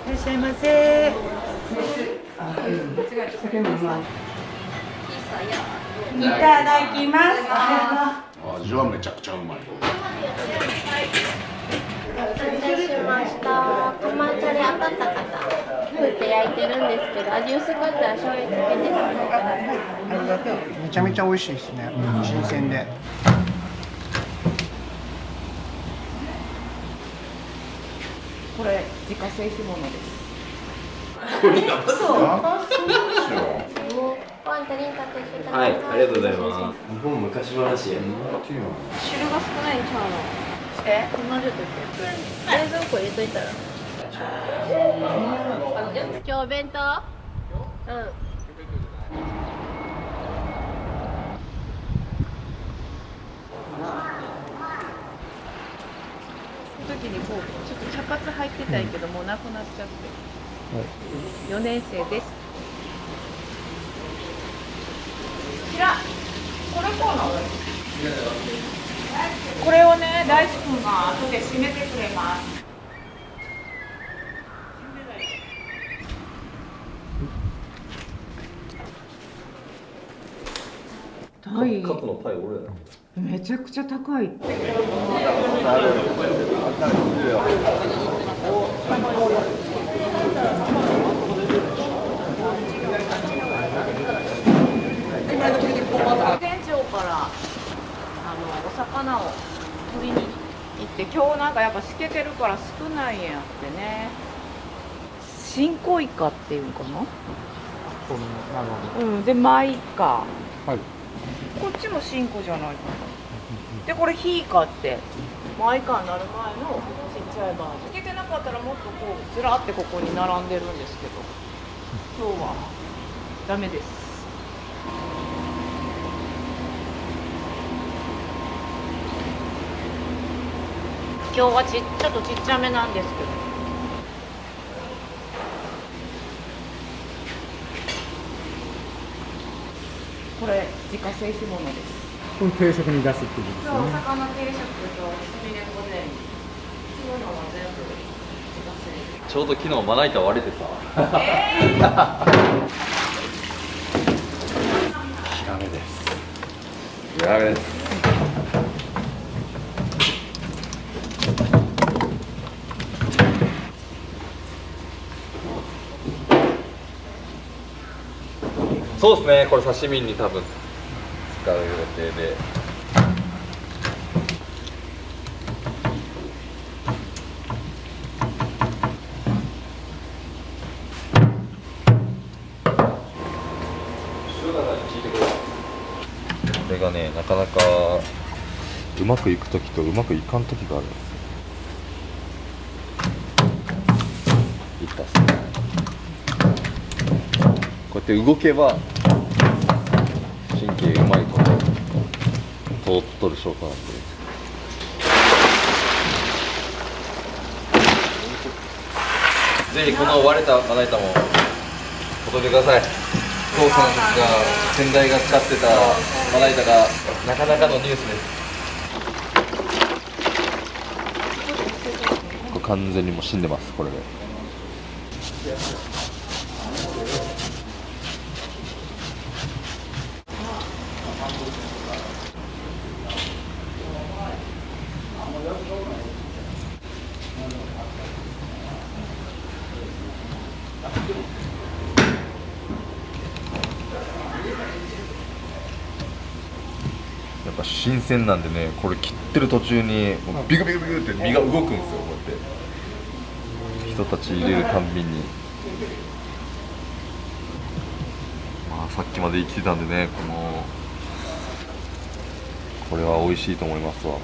いらっしゃいませ。いただきます。味はめちゃくちゃうまい。お待たせしました。トマチャリ当たった方、振って焼いてるんですけど、味薄かったら醤油つけて食べてください。ありがとう。めちゃめちゃ美味しいですね。新鮮で。これ自家製干物です。これやばそう。ご飯足りんかったりしてた。はい、ありがとうございます。日本昔話や。汁が少ないんちゃうの。こんな量とって冷蔵庫入れといたら。今日お弁当？うん。その時にこうちょっと茶髪入ってたんやけど、もうなくなっちゃって。4年生です。キラ、これこうなの？これをね、大地君が後で締めてくれます。タイ、カツのタイ俺だ。めちゃくちゃ高い。店長からお魚を取りに行って、今日なんかやっぱしけてるから少ないんやってね。新小イカっていうんかな。うん、でマイカ。はい。こっちも新子じゃないかな。でこれヒイカってマイカになる前のちっちゃいバージョン。いけてなかったらもっとこうずらってここに並んでるんですけど、今日はダメです。今日はちょっとちっちゃめなんですけど。これ自家製干物です。この定食に出すっていうことですそう、おね。魚定食とつみれ御膳、いつものは全部自家製。ちょうど昨日まな板割れてさ。ヒラメです。やべです。そうですね、これ刺身に多分使う予定で。これがね、なかなかうまくいくときとうまくいかんときがあるんですよ。いったっすね。こうやって動けば神経うまいこと通っとる証拠なんで。ぜひこの割れたまな板も届けてください。父さんが先代が使ってたまな板がなかなかのニュースです。これ完全にもう死んでます、これで。やっぱ新鮮なんでね、これ切ってる途中にもうビクビクビクって身が動くんですよ、こうやって人たち入れるたんびに。まあさっきまで生きてたんでね、これは美味しいと思いますわ。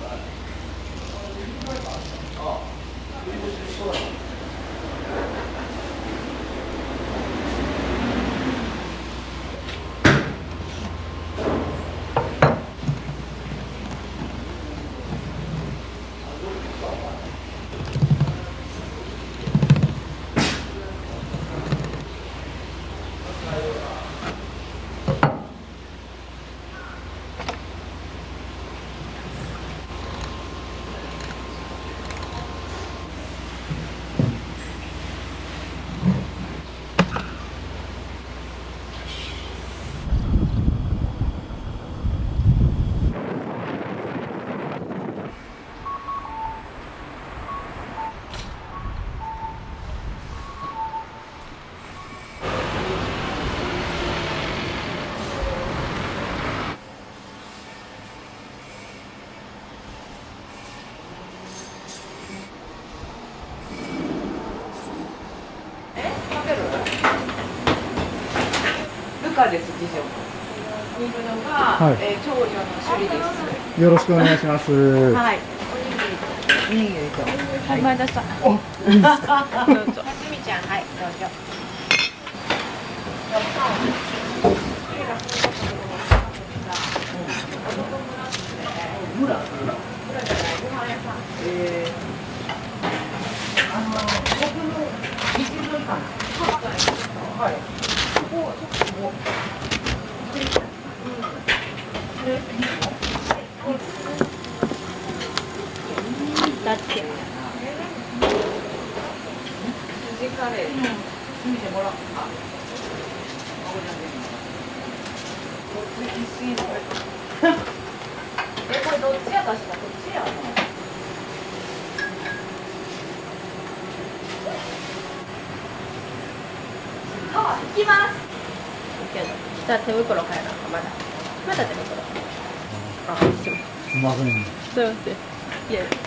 かです次女。いるのが、はい長女の趣里です。よろしくお願いします。はい。おにぎりと。はい前田さん。お、いいですか。どうぞ。すみちゃんはいどうぞ。だって筋カレー。見てもらおうか。これどっちやかしら、こっちやな。行きます。けど下手袋買えなあかんまだ手袋あすいませんすみません。すいませんいやよし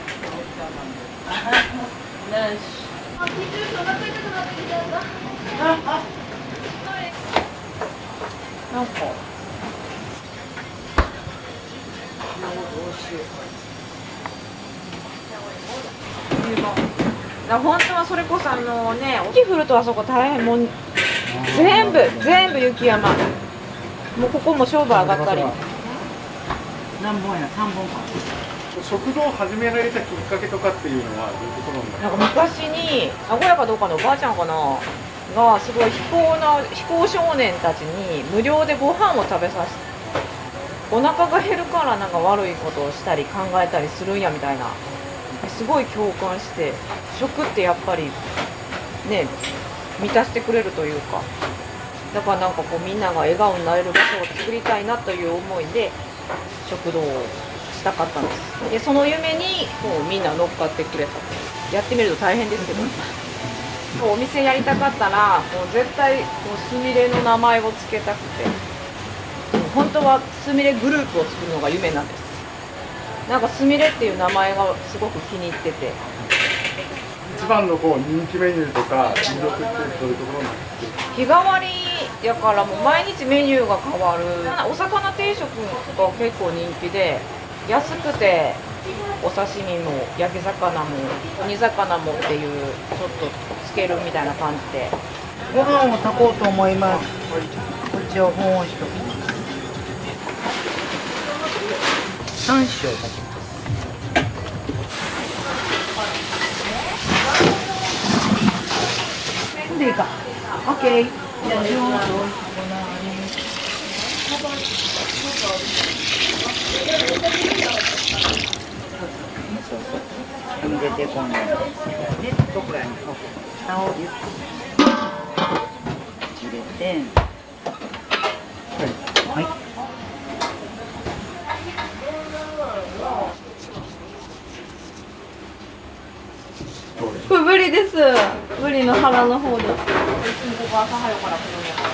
あ、気づいてお腹痛くなってきたんだなんか。本当はそれこそ雪降るとあそこ大変もう全部雪山。もうここも商売上がったり。何本や3本か。食堂を始められたきっかけとかっていうのはどういうところなんですか。なんか昔に名古屋かどうかのおばあちゃんかながすごい非行少年たちに無料でご飯を食べさせて、お腹が減るからなんか悪いことをしたり考えたりするんやみたいな、すごい共感して、食ってやっぱりね満たしてくれるというか、だからなんかこうみんなが笑顔になれる場所を作りたいなという思いで食堂をしたかったんです。でその夢にこうみんな乗っかってくれた。やってみると大変ですけどお店やりたかったらもう絶対こうすみれの名前を付けたくて、本当はすみれグループを作るのが夢なんです。なんかすみれっていう名前がすごく気に入ってて、一番のこう人気メニューとか魅力ってどういうところなんですか。日替わりやからもう毎日メニューが変わる。お魚定食が結構人気で、安くてお刺身も焼き魚も煮魚もっていうちょっとつけるみたいな感じで。ご飯を炊こうと思います。こっちを保温しときます。3種炊きます。でいいか。オッケー。じゃあ上手おいしくな入れてこんなでどこらに下をゆっくり入れてはい。これブリです。ブリの腹の方です。ここ朝早くから来るんやから。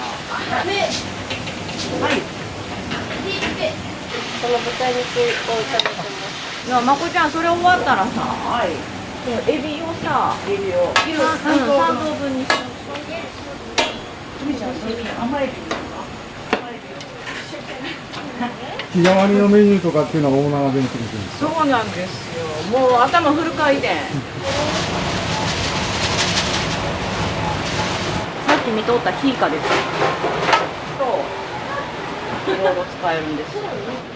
この豚肉を炒めてます。いやまこちゃんそれ終わったらさ、エビをさ、エビを3等分にします。甘エビ日替わりのメニューとかっていうのはオーナーが全部作ってるんですか。そうなんですよ。もう頭フル回転。さっき見とったヒイカです。そう。いろいろ使えるんですよ。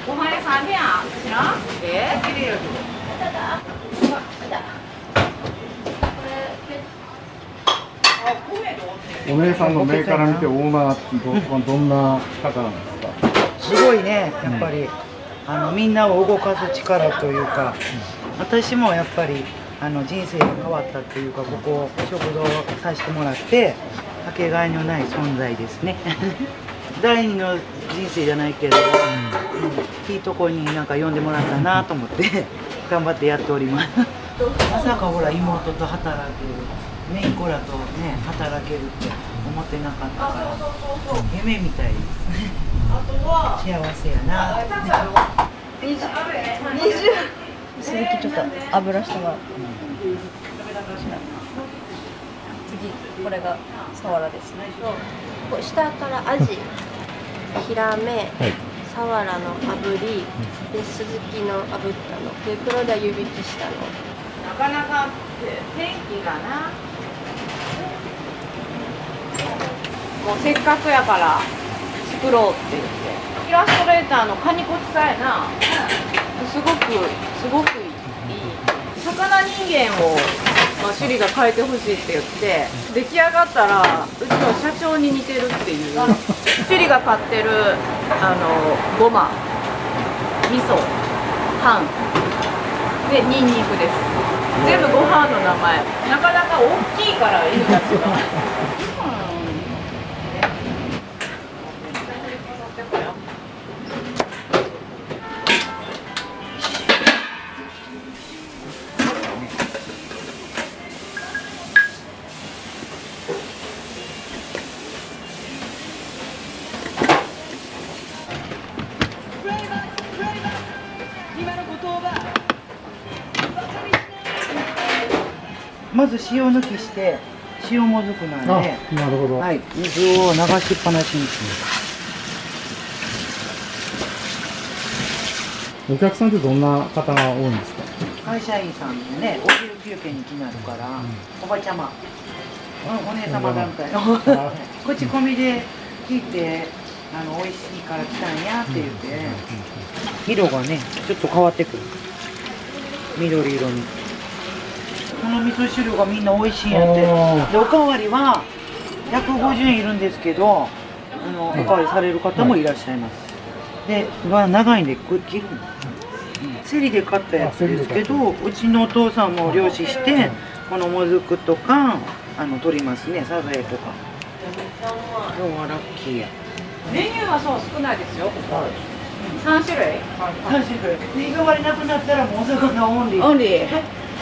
ご飯屋さんや知らん？綺麗よ。お姉さんの目から見てオーナーどんな方なんですか。すごいね、やっぱり、みんなを動かす力というか、私もやっぱり人生が変わったというか、ここ食堂させてもらってかけがえのない存在ですね第二の人生じゃないけど、いいとこになんか呼んでもらったなと思って頑張ってやっておりますまさかほら妹と働く姪っ子らとね働けるって思ってなかったから夢みたい幸せやな鈴木ちょっと油してもらう。次これがサワラですね。これ下からアジヒラメ、はいサワラの炙り、でスズキの炙ったの、で黒田湯引きしたの。なかなか天気がな、もうせっかくやから作ろうって言って、イラストレーターのカニコチさえな、すごくいい魚人間を、趣里が描いてほしいって言って、出来上がったらうちの社長に似てるっていう趣里が買ってるごま、味噌、パンでニンニクです。全部ご飯の名前。なかなか大きいから犬たちが。まず塩抜きして塩もずくなんで、なるほど。はい、水を流しっぱなしにします。お客さんってどんな方が多いんですか？会社員さんでね、お昼休憩に来なるから、おばちゃま、お姉様だみたいな口コミで聞いて美味しいから来たんやって言って、色がねちょっと変わってくる、緑色に。この味噌汁がみんな美味しいんやって。でおかわりは150円いるんですけど、おかわりされる方もいらっしゃいます。で長いんで切るの、セリで買ったやつですけど、うちのお父さんも漁師して、このもずくとか取りますね、サザエとか。今日はラッキーや。メニューはそう少ないですよ。3種類。3種類。で日替わりなくなったらもうお魚オンリー。オンリー。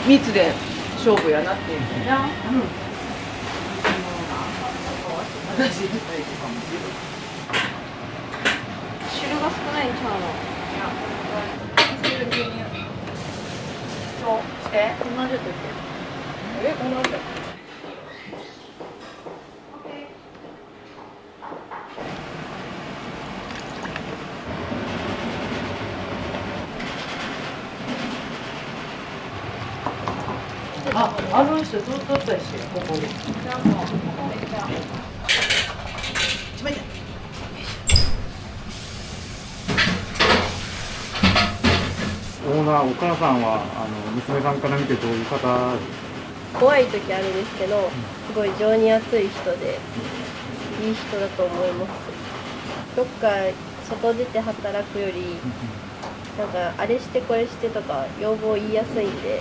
3つで勝負やなっていうな。汁が少ないんちゃうの？そうして。こんな出てて。こんなで。あの人ずっとったりしてここで。オーナー、お母さんは娘さんから見てどういう方ですか？怖い時あるんですけど、すごい情に熱い人でいい人だと思います。どっか外出て働くよりなんかあれしてこれしてとか要望言いやすいんで。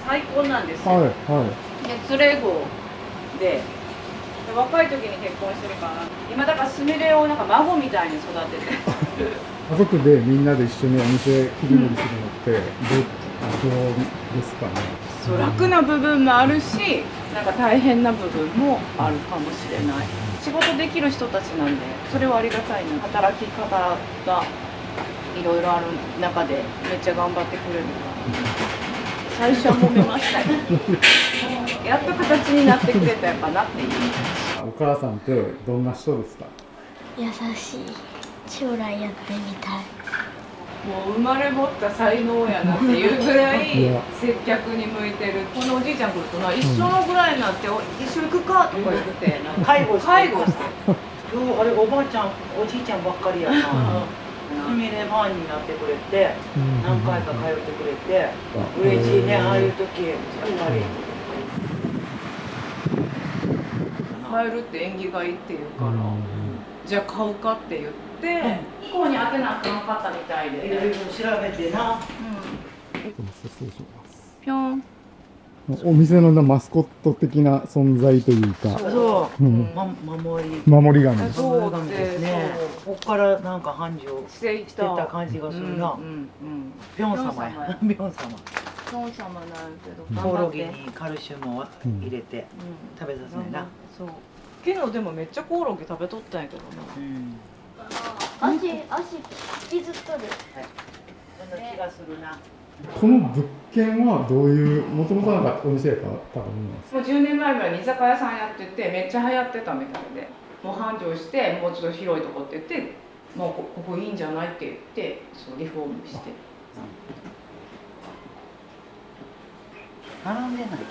最高なんですよ。はいで連れ子で若い時に結婚してるから、今だからすみれをなんか孫みたいに育てて家族でみんなで一緒にお店切り盛りするのってどうですかね？そう楽な部分もあるし、なんか大変な部分もあるかもしれない。仕事できる人たちなんで、それはありがたいな。働き方がいろいろある中でめっちゃ頑張ってくれるから。最初は揉めましたよ。やっと形になってくれたやっぱなっていう。お母さんってどんな人ですか？優しい。将来やってみたい。もう生まれ持った才能やなっていうぐらい接客に向いてる。このおじいちゃん来るとな、一緒のぐらいになって一緒に行くかとか言ってなんか介護して。してあれおばあちゃんおじいちゃんばっかりやな。すみれファンになってくれて、何回か通ってくれて、嬉しいね、ああいう時やっぱり。買えるって縁起がいいっていうから、じゃあ買うかって言って飛行に当てなあかんかったみたいで、いろいろ調べてな。失礼しますぴょん。お店のマスコット的な存在というか、そう、守り神。そう神ですね。ここからなんか繁盛していしてた感じがするな。ビョン様や。ビョン様。孫様なんけどコオロギにカルシウムを入れて食べさせないな。そう。昨日でもめっちゃコオロギ食べとったんやけどな。足引きずっとる。そんな気がするな。この物件はどういう、もともとなんかお店やったと思います。もう10年前ぐらいに居酒屋さんやっててめっちゃ流行ってたみたいで、もう繁盛してもうちょっと広いとこって言ってまあ、ここいいんじゃないって言ってそうリフォームして。並んでないと思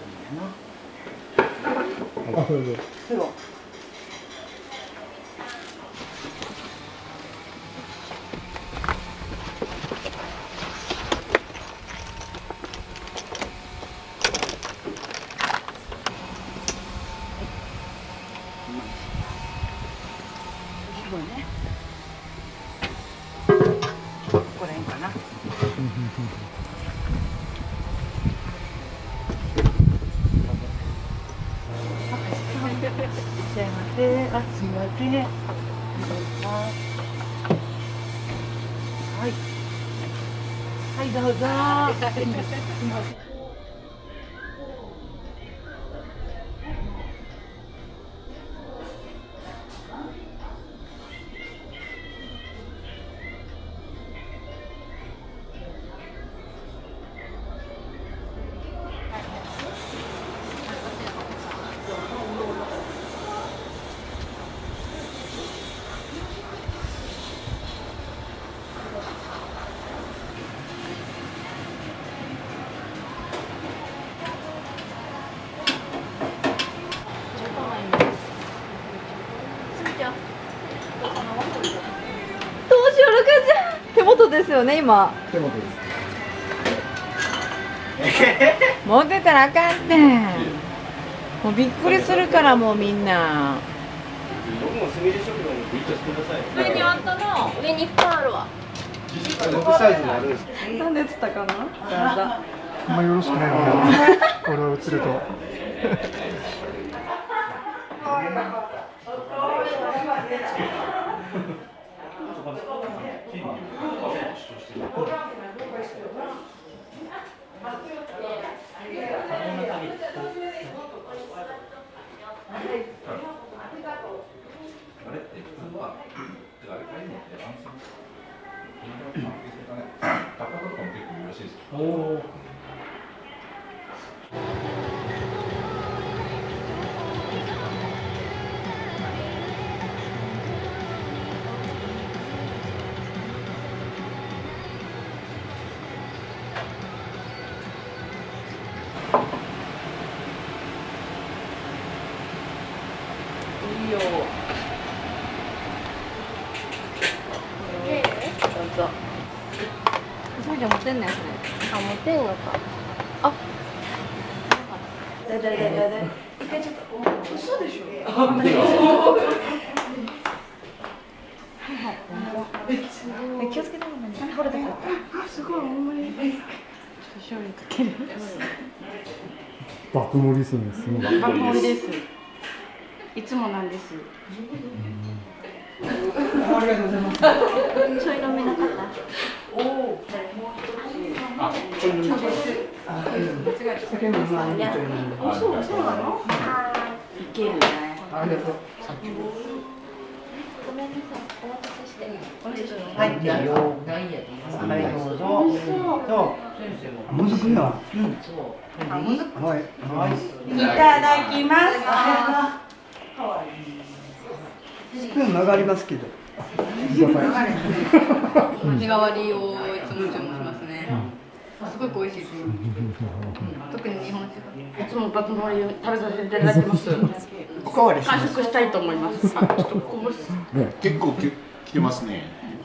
うな。あ、そうそう。すごい。これいいかな。すいません。あ、すいません。はい。はい、どうぞ。どうしよう、ルカちゃん。手元ですよね、今。手元です。持ってたらあかんってん。もうびっくりするからもうみんな。上にあったな。上にいっぱいあるわ。6サイズになるんですなんで映ったかな。あんまよろしくないので、俺は映ると。あれって普通は、あれ買い物って安心。価格とかも結構いいらしいですよ。いいよ。どうぞ。それじゃ持ってんねんそれ。あ、持てんのか。あ。だ。嘘でしょ。気をつけてもらって。掘れたから。あ、すごい、ほんまに。ちょっと醤油かける。爆盛りですね。すごい。爆盛りです。いつもなんです。ありがとうございます。ちょい飲めなかった。あ、ちょい飲みます。酒もまあいいというので。そうなの。いけるね。ありがとう。ごめんなさい。お待たせして。はい、いいよ。はい、どうぞ。どう。むずくな。うん。あ、むずく。はい。はい。いただきます。スプーン曲がりますけど。日替わりをいつも注文しますね。すごく美味しいです。特に日本酒が。いつも爆盛りを食べさせていただきます。おかわりします。完食したいと思います。ちょっとこぼし。結構来てますね。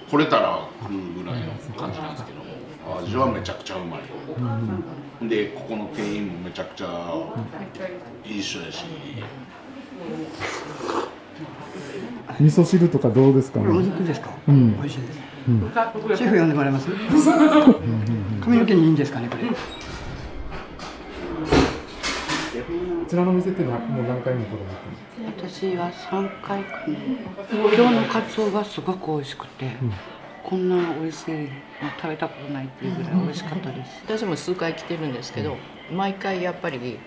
来れたら来るぐらいの感じなんですけど、味はめちゃくちゃうまい。で、ここの店員もめちゃくちゃいい人やし。味噌汁とかどうですかね。お肉ですか。うん。美味しいです。シェフ呼んでもらえます。髪の毛にいいんですかね、これ。こちらの店ってもう何回も来られてる。私は3回かな。今日のカツオがすごく美味しくて、こんな美味しいの食べたことないっていうぐらい美味しかったです。私も数回来てるんですけど、毎回やっぱり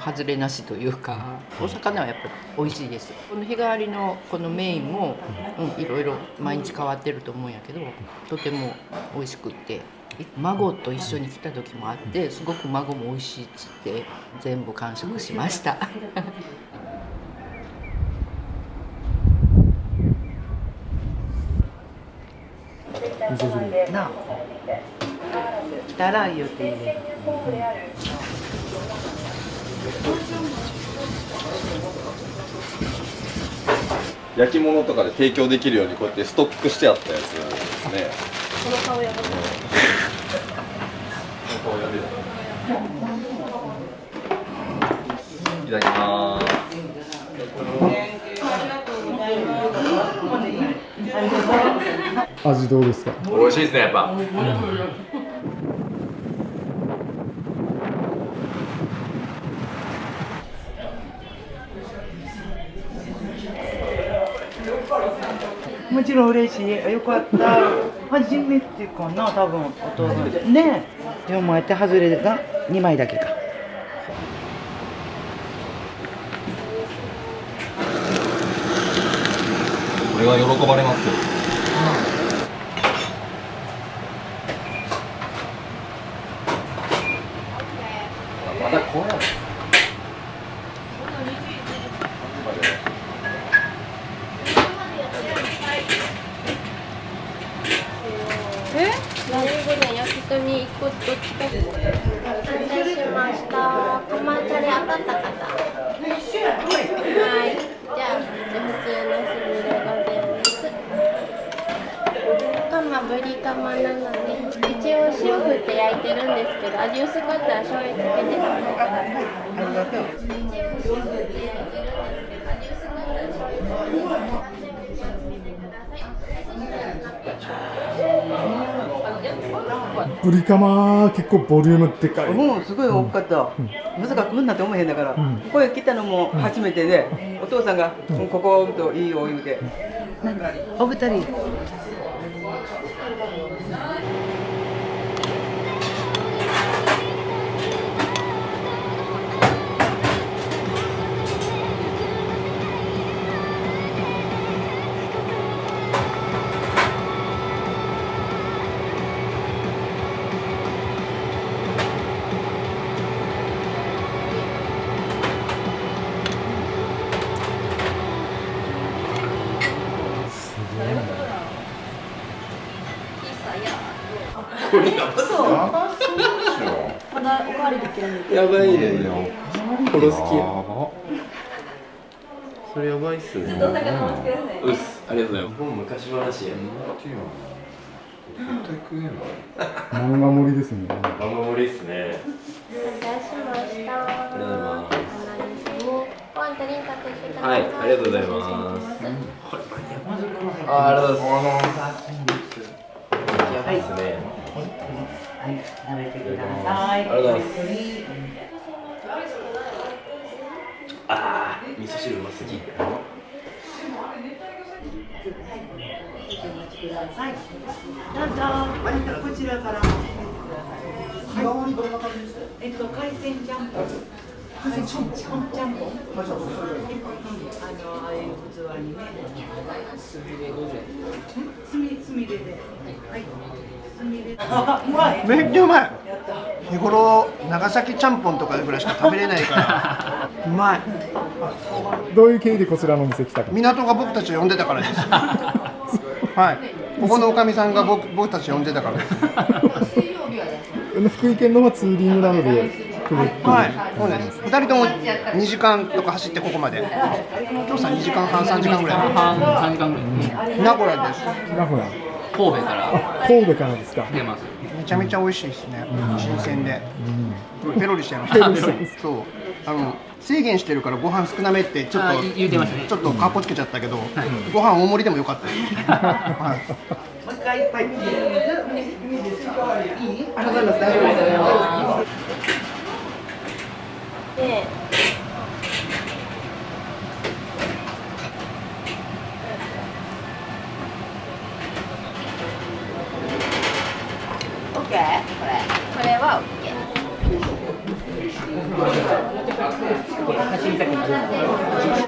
外れなしというか、お魚はやっぱり美味しいです。この日替わりのこのメインも、いろいろ毎日変わってると思うんやけど、とても美味しくって、孫と一緒に来た時もあって、すごく孫も美味しいっつって全部完食しました。味噌汁。なあ来たら言っていいで。焼き物とかで提供できるようにこうやってストックしてあったやつですね。この顔やばい。いただきます。味どうですか？美味しいですね、やっぱ。もちろん嬉しい。よかった。初めてかな、多分お父さん。ねえ。でもやって外れが2枚だけか。これは喜ばれますよ。まだこうやる。何ぐらい焼き鳥1個どっちか。お待たせしました。トマトで当たった方。はい。じゃあ普通のスミレございます。カマブリカマなので一応塩振って焼いてるんですけど、味薄かったら醤油つけて食べてください。ありがとう。一応塩振って焼いてるんですけど、味薄かったら醤油つけて食べてください。ブリカマ結構ボリュームでかい。うん、すごい大きかった。まさかこんなと思えへんだから、ここへ来たのも初めてで、お父さんが、ここといいお湯で。お二人。これやばそう。やばそうでしょ。まだおかわりできるんで。やばいね。殺す気。それやばいっすね。うっす。ありがとうございます。もう昔話や。漫画盛りですね。漫画盛りっすね。お待たせしました。ありがとうございます。ご飯取りにかけてくださはい、ありがとうございます。ありがとうございます。やばいっすね。はい、食べてください。ありがとうございます。ああ、味噌汁うますぎ。お待ちください。どうぞ。こちらから。日替わりどんな感じですか？海鮮ちゃんぽん。海鮮ちゃんぽん。ああいう器にね。すみれで。はい。めっちゃうまい。日頃長崎ちゃんぽんとかぐらいしか食べれないからうまい。どういう経緯でこちらのお店来たか。港が僕たちを呼んでたからです。はい。ここのおかみさんが僕たちを呼んでたからです。福井県のはツーリングなので来るっていう。はい、そうです。2人とも2時間とか走ってここまで。今日さん2時間半3時間ぐらい。3時間ぐらい。名古屋です。名古屋。神戸から神戸からですか。出ます。めちゃめちゃ美味しいですね。新鮮で。ペロリしちゃいました。そう。制限してるからご飯少なめってちょっと言ってましたね。ちょっとカッコつけちゃったけど、ご飯大盛りでもよかったです。はい。もう一回いっぱい。いい？ありがとうございます。大丈夫です。で、オッケー？これはオッケー。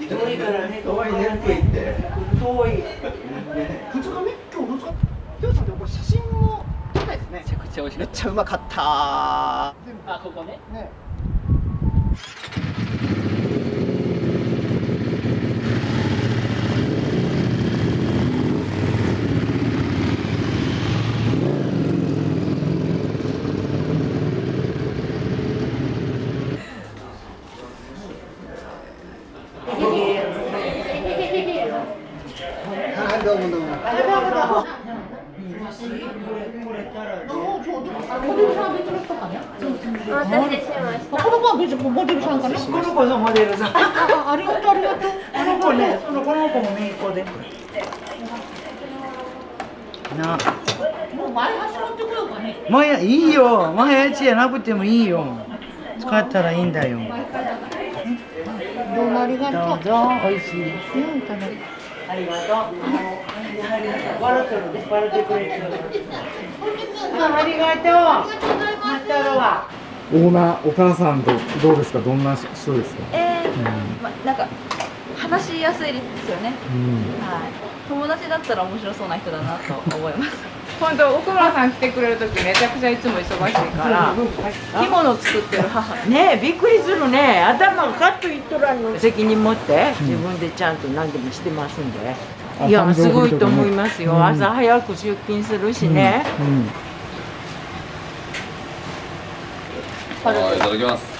遠いからね。遠いね。遠い。2日目？今日2日。りょうさんってこれ写真も撮ったですね。めちゃくちゃ美味しい。めっちゃうまかったー。あ、ここね。ね。どうもどうも。お待たせしました。この子は別にモデルさんかな。この子のモデルさん。ありがとうありがとう。この子ね、この子も姪っ子で。な。もう前足持ってこようかね。前いいよ。前足じゃなくてもいいよ。使ったらいいんだよ。どうもありがとう。どうぞ、美味しいですよ。ありがとう。笑ってるね。笑ってくれてる。ありがとう。またろわ。オーナー、お母さんとどうですか、どんな人ですか。なんか話しやすいですよね。はい。友達だったら面白そうな人だなと思います。本当奥村さん来てくれる時めちゃくちゃいつも忙しいから着物作ってる母ねえ、びっくりするね。頭がカッといっとらんの。責任持って自分でちゃんと何でもしてますんで。いや、すごいと思いますよ。朝早く出勤するしね。はい、いただきます。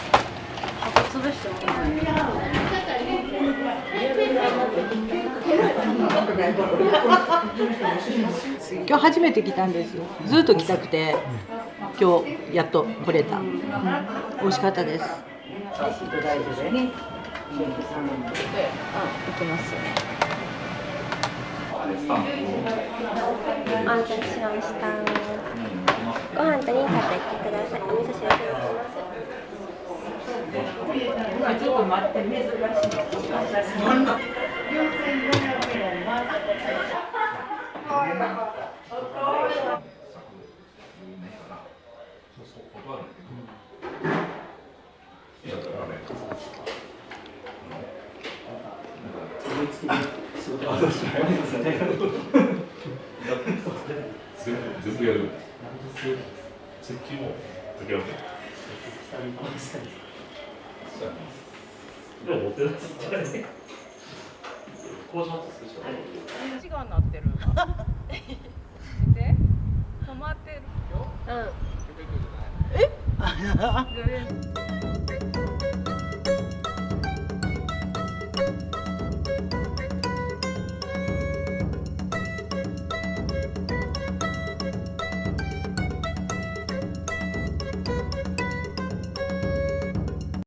潰しても今日初めて来たんですよ。ずっと来たくて今日やっと来れた。美味しかったです。行きます。お待たせしました。ご飯とに食べてください。お味噌汁入れてます。ちょっと待って、珍しい。全部やる。石器も時々。でも持ってないですじゃない。こうします。違うなってる。見て、止まってる。うん。え？